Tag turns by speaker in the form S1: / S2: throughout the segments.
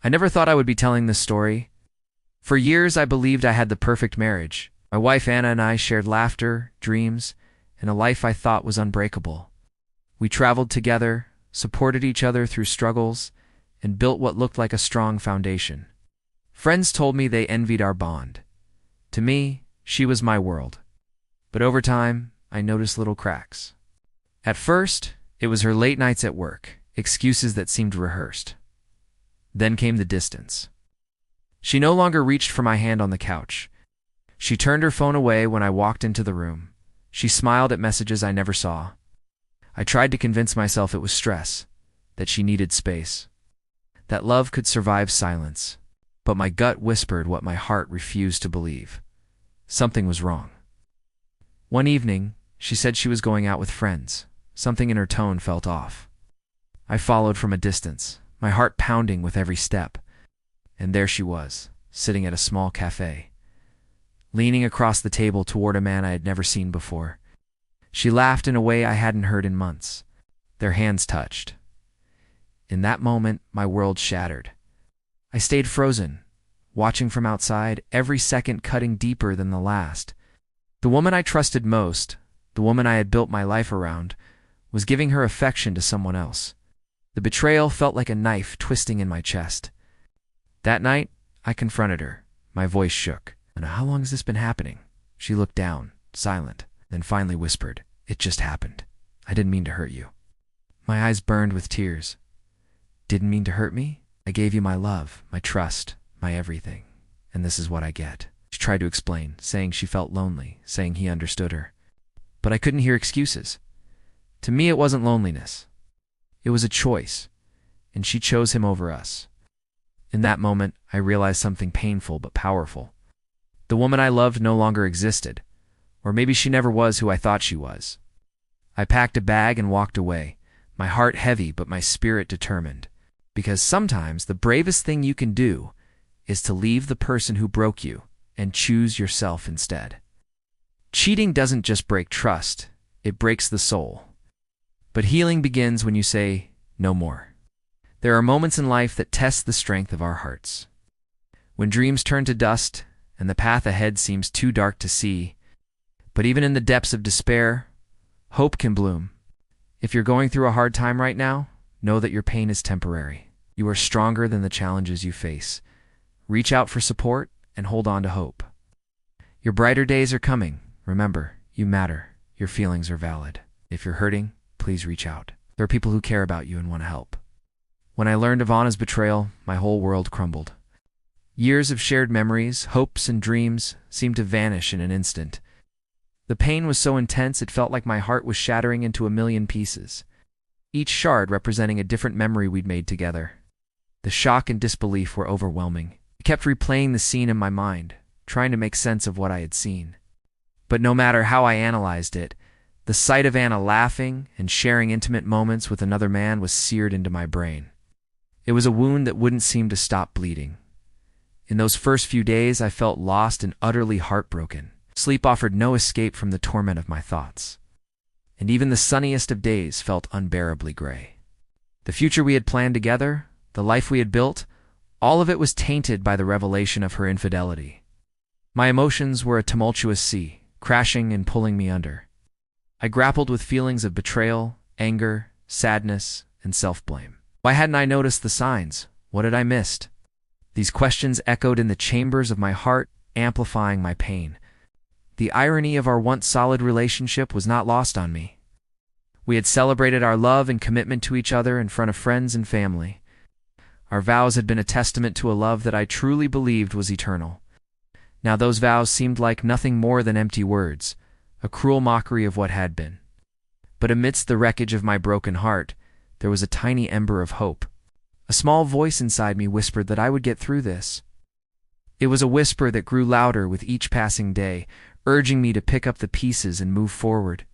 S1: I never thought I would be telling this story. For years, I believed I had the perfect marriage. My wife Anna and I shared laughter, dreams, and a life I thought was unbreakable. We traveled together, supported each other through struggles, and built what looked like a strong foundation. Friends told me they envied our bond. To me, she was my world. But over time, I noticed little cracks. At first, it was her late nights at work, excuses that seemed rehearsed. Then came the distance. She no longer reached for my hand on the couch. She turned her phone away when I walked into the room. She smiled at messages I never saw. I tried to convince myself it was stress, that she needed space, that love could survive silence. But my gut whispered what my heart refused to believe. Something was wrong. One evening, she said she was going out with friends. Something in her tone felt off. I followed from a distance, my heart pounding with every step. And there she was, sitting at a small cafe, leaning across the table toward a man I had never seen before. She laughed in a way I hadn't heard in months. Their hands touched. In that moment, my world shattered. I stayed frozen, watching from outside, every second cutting deeper than the last. The woman I trusted most, the woman I had built my life around, was giving her affection to someone else. The betrayal felt like a knife twisting in my chest. That night, I confronted her. My voice shook. "And how long has this been happening?" She looked down, silent, then finally whispered, "It just happened. I didn't mean to hurt you." My eyes burned with tears. "Didn't mean to hurt me? I gave you my love, my trust, my everything. And this is what I get." She tried to explain, saying she felt lonely, saying he understood her. But I couldn't hear excuses. To me, it wasn't loneliness. It was a choice, and she chose him over us. In that moment, I realized something painful but powerful. The woman I loved no longer existed, or maybe she never was who I thought she was. I packed a bag and walked away, my heart heavy but my spirit determined. Because sometimes the bravest thing you can do is to leave the person who broke you and choose yourself instead. Cheating doesn't just break trust, it breaks the soul. But healing begins when you say, "No more." There are moments in life that test the strength of our hearts. When dreams turn to dust and the path ahead seems too dark to see, but even in the depths of despair, hope can bloom. If you're going through a hard time right now, know that your pain is temporary. You are stronger than the challenges you face. Reach out for support and hold on to hope. Your brighter days are coming. Remember, you matter. Your feelings are valid. If you're hurting, please reach out. There are people who care about you and want to help. When I learned of Anna's betrayal, my whole world crumbled. Years of shared memories, hopes, and dreams seemed to vanish in an instant. The pain was so intense it felt like my heart was shattering into a million pieces, each shard representing a different memory we'd made together. The shock and disbelief were overwhelming. I kept replaying the scene in my mind, trying to make sense of what I had seen. But no matter how I analyzed it, the sight of Anna laughing and sharing intimate moments with another man was seared into my brain. It was a wound that wouldn't seem to stop bleeding. In those first few days, I felt lost and utterly heartbroken. Sleep offered no escape from the torment of my thoughts. And even the sunniest of days felt unbearably gray. The future we had planned together, the life we had built, all of it was tainted by the revelation of her infidelity. My emotions were a tumultuous sea, crashing and pulling me under. I grappled with feelings of betrayal, anger, sadness, and self-blame. Why hadn't I noticed the signs? What had I missed? These questions echoed in the chambers of my heart, amplifying my pain. The irony of our once solid relationship was not lost on me. We had celebrated our love and commitment to each other in front of friends and family. Our vows had been a testament to a love that I truly believed was eternal. Now those vows seemed like nothing more than empty words, a cruel mockery of what had been. But amidst the wreckage of my broken heart, there was a tiny ember of hope. A small voice inside me whispered that I would get through this. It was a whisper that grew louder with each passing day, urging me to pick up the pieces and move forward.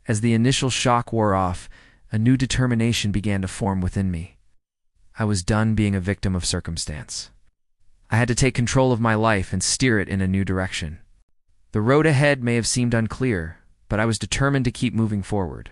S1: As the initial shock wore off, a new determination began to form within me. I was done being a victim of circumstance. I had to take control of my life and steer it in a new direction. The road ahead may have seemed unclear, but I was determined to keep moving forward.